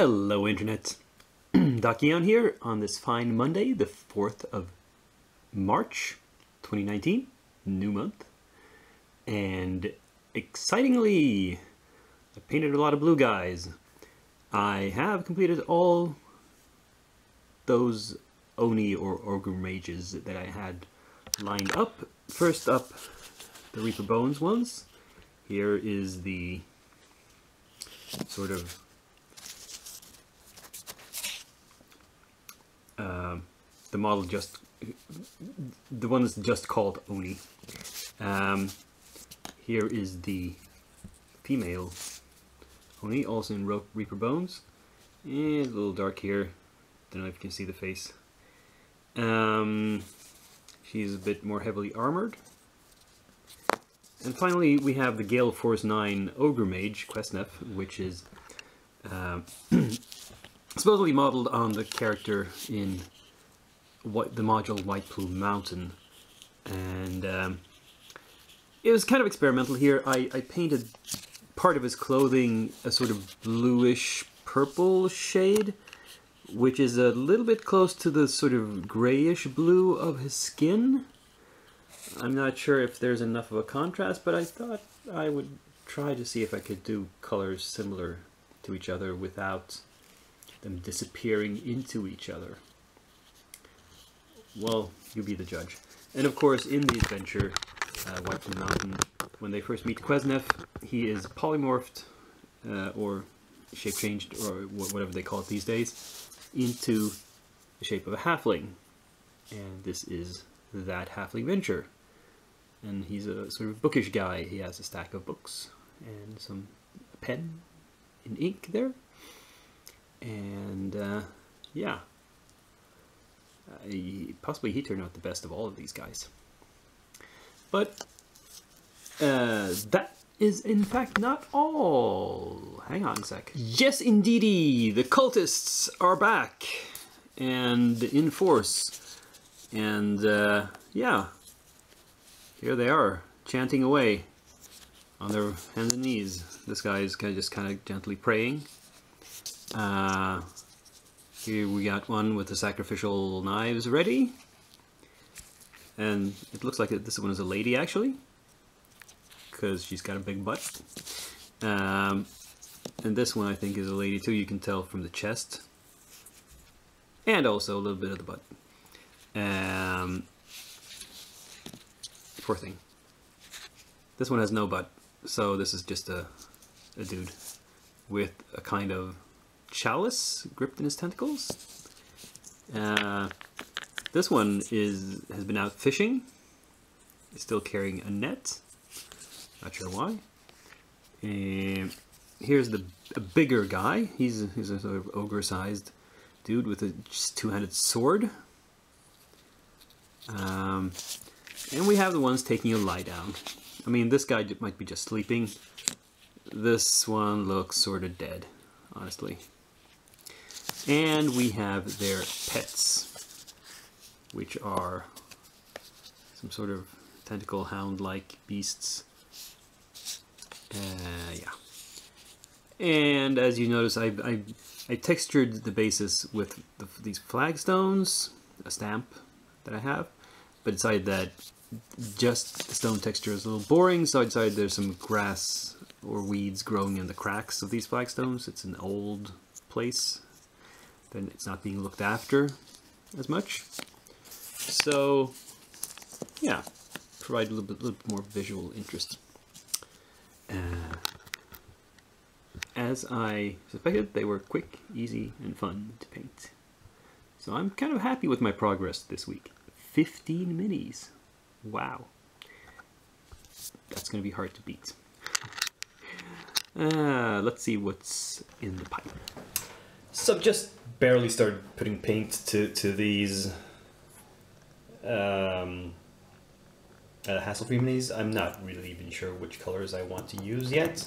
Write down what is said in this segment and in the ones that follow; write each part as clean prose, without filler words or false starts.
Hello Internet, Dakian here on this fine Monday, the 4th of March 2019, new month, and excitingly, I painted a lot of blue guys. I have completed all those Oni or Ogre mages that I had lined up. First up, the Reaper Bones ones. Here is the sort of the model the one that's just called Oni. Here is the female Oni, also in Reaper Bones. And a little dark here. Don't know if you can see the face. She's a bit more heavily armored. And finally, we have the Gale Force 9 Ogre Mage, Questnef, which is supposedly modeled on the character in the module White Plume Mountain. And it was kind of experimental here. I painted part of his clothing a sort of bluish purple shade, which is a little bit close to the sort of grayish blue of his skin. I'm not sure if there's enough of a contrast, but I thought I would try to see if I could do colors similar to each other without them disappearing into each other. Well, you be the judge. And of course, in the adventure, White Plume Mountain, when they first meet Questnef, he is polymorphed, or shape-changed, or whatever they call it these days, into the shape of a halfling. And this is that halfling venture. And he's a sort of bookish guy. He has a stack of books and a pen in ink there. And yeah, possibly he turned out the best of all of these guys. But that is in fact not all. Hang on a sec. Yes, indeedy, the cultists are back and in force. And yeah, here they are, chanting away on their hands and knees. This guy is just kind of gently praying. Here we got one with the sacrificial knives ready. And it looks like this one is a lady, actually, because she's got a big butt. And this one, I think, is a lady too. You can tell from the chest. And also a little bit of the butt. Poor thing. This one has no butt, so this is just a dude with a kind of chalice gripped in his tentacles. This one has been out fishing. He's still carrying a net. Not sure why. And here's a bigger guy. He's a sort of ogre-sized dude with a two-handed sword. And we have the ones taking a lie down. I mean, this guy might be just sleeping. This one looks sort of dead, honestly. And we have their pets, which are some sort of tentacle hound-like beasts. Yeah. And as you notice, I textured the bases with these flagstones, a stamp that I have, but decided that just the stone texture is a little boring, so I decided there's some grass or weeds growing in the cracks of these flagstones. It's an old place, then it's not being looked after as much. So yeah, provide a little bit more visual interest. As I suspected, they were quick, easy, and fun to paint. So I'm kind of happy with my progress this week. 15 minis. Wow. That's going to be hard to beat. Let's see what's in the pipe. So I've just barely started putting paint to these hassle-free minis. I'm not really even sure which colors I want to use yet.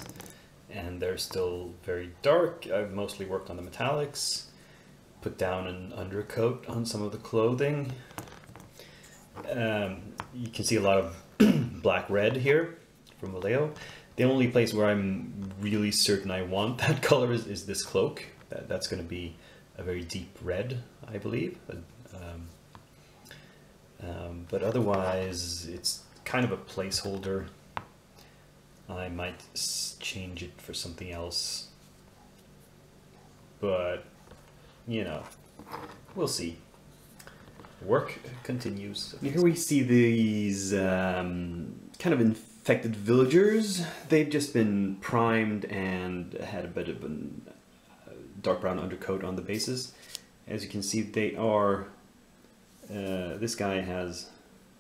And they're still very dark. I've mostly worked on the metallics. Put down an undercoat on some of the clothing. You can see a lot of black-red here from Vallejo. The only place where I'm really certain I want that color is this cloak. That's going to be a very deep red, I believe. But otherwise, it's kind of a placeholder. I might change it for something else, but you know, we'll see. Work continues. Here we see these kind of infected villagers. They've just been primed and had a bit of a dark brown undercoat on the bases. As you can see, they are. This guy has.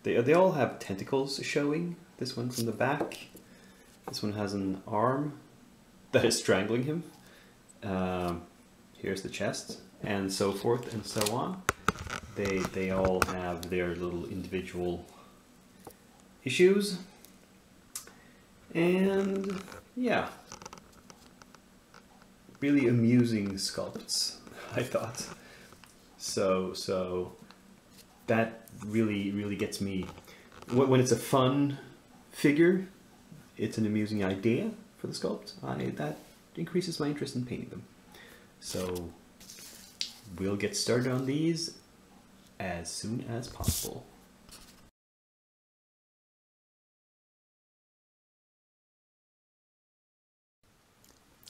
They all have tentacles showing. This one from the back. This one has an arm that is strangling him. Here's the chest, and so forth and so on. They all have their little individual issues. And yeah, really amusing sculpts, I thought. So that really gets me. When it's a fun figure, it's an amusing idea for the sculpt. That increases my interest in painting them. So we'll get started on these as soon as possible.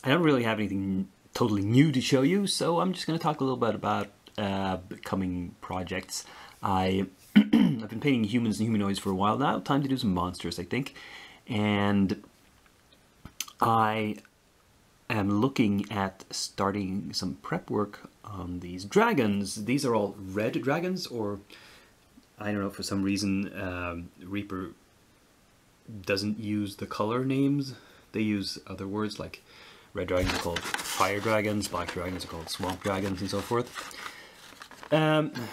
I don't really have anything totally new to show you, so I'm just going to talk a little bit about coming projects. I've been painting humans and humanoids for a while now. Time to do some monsters, I think. And I am looking at starting some prep work on these dragons. These are all red dragons, or I don't know, for some reason Reaper doesn't use the color names. They use other words, like red dragons are called fire dragons, black dragons are called swamp dragons, and so forth.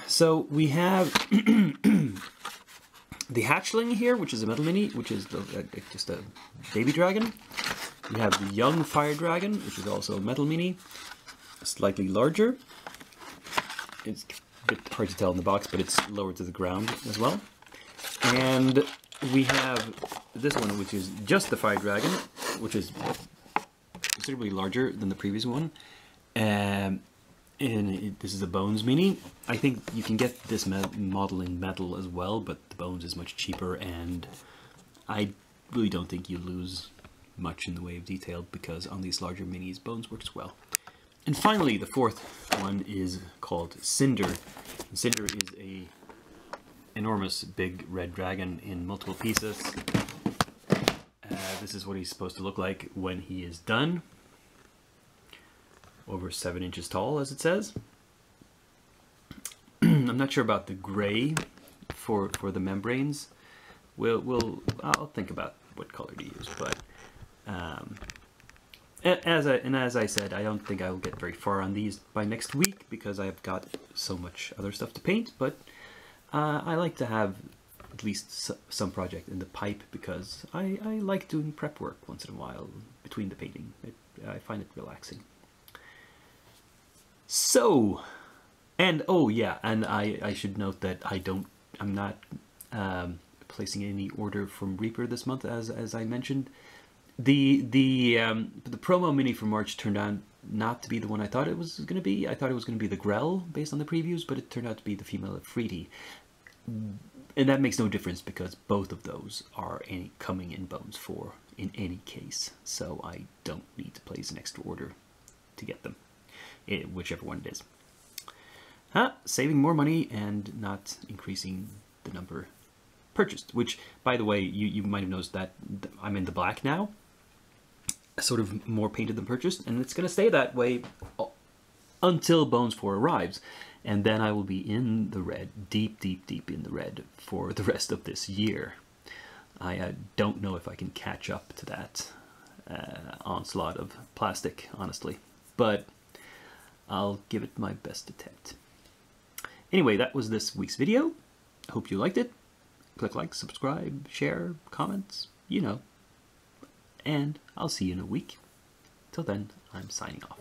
So we have the hatchling here, which is a metal mini, which is just a baby dragon. We have the young fire dragon, which is also a metal mini, slightly larger. It's a bit hard to tell in the box, but it's lower to the ground as well. And we have this one, which is just the fire dragon, which is considerably larger than the previous one. And this is a bones mini. I think you can get this model in metal as well, but the bones is much cheaper, and I really don't think you lose much in the way of detail, because on these larger minis, bones works well. And finally, the fourth one is called Cinder. And Cinder is a enormous big red dragon in multiple pieces. This is what he's supposed to look like when he is done. Over 7 inches tall, as it says. I'm not sure about the gray for the membranes. I'll think about what color to use, but as I said, I don't think I will get very far on these by next week, because I've got so much other stuff to paint. But I like to have at least some project in the pipe, because I like doing prep work once in a while between the painting. I find it relaxing. So, and oh yeah, and I should note that I'm not placing any order from Reaper this month, as I mentioned. The promo mini for March turned out not to be the one I thought it was going to be. I thought it was going to be the Grell based on the previews, but it turned out to be the female Afridi. And that makes no difference, because both of those are coming in Bones 4 in any case. So I don't need to place an extra order to get them, whichever one it is. Saving more money and not increasing the number purchased. Which, by the way, you might have noticed that I'm in the black now. Sort of more painted than purchased, and it's going to stay that way until Bones 4 arrives. And then I will be in the red, deep in the red, for the rest of this year. I don't know if I can catch up to that onslaught of plastic, honestly. But I'll give it my best attempt. Anyway, that was this week's video. Hope you liked it. Click like, subscribe, share, comments, you know. And I'll see you in a week. Till then, I'm signing off.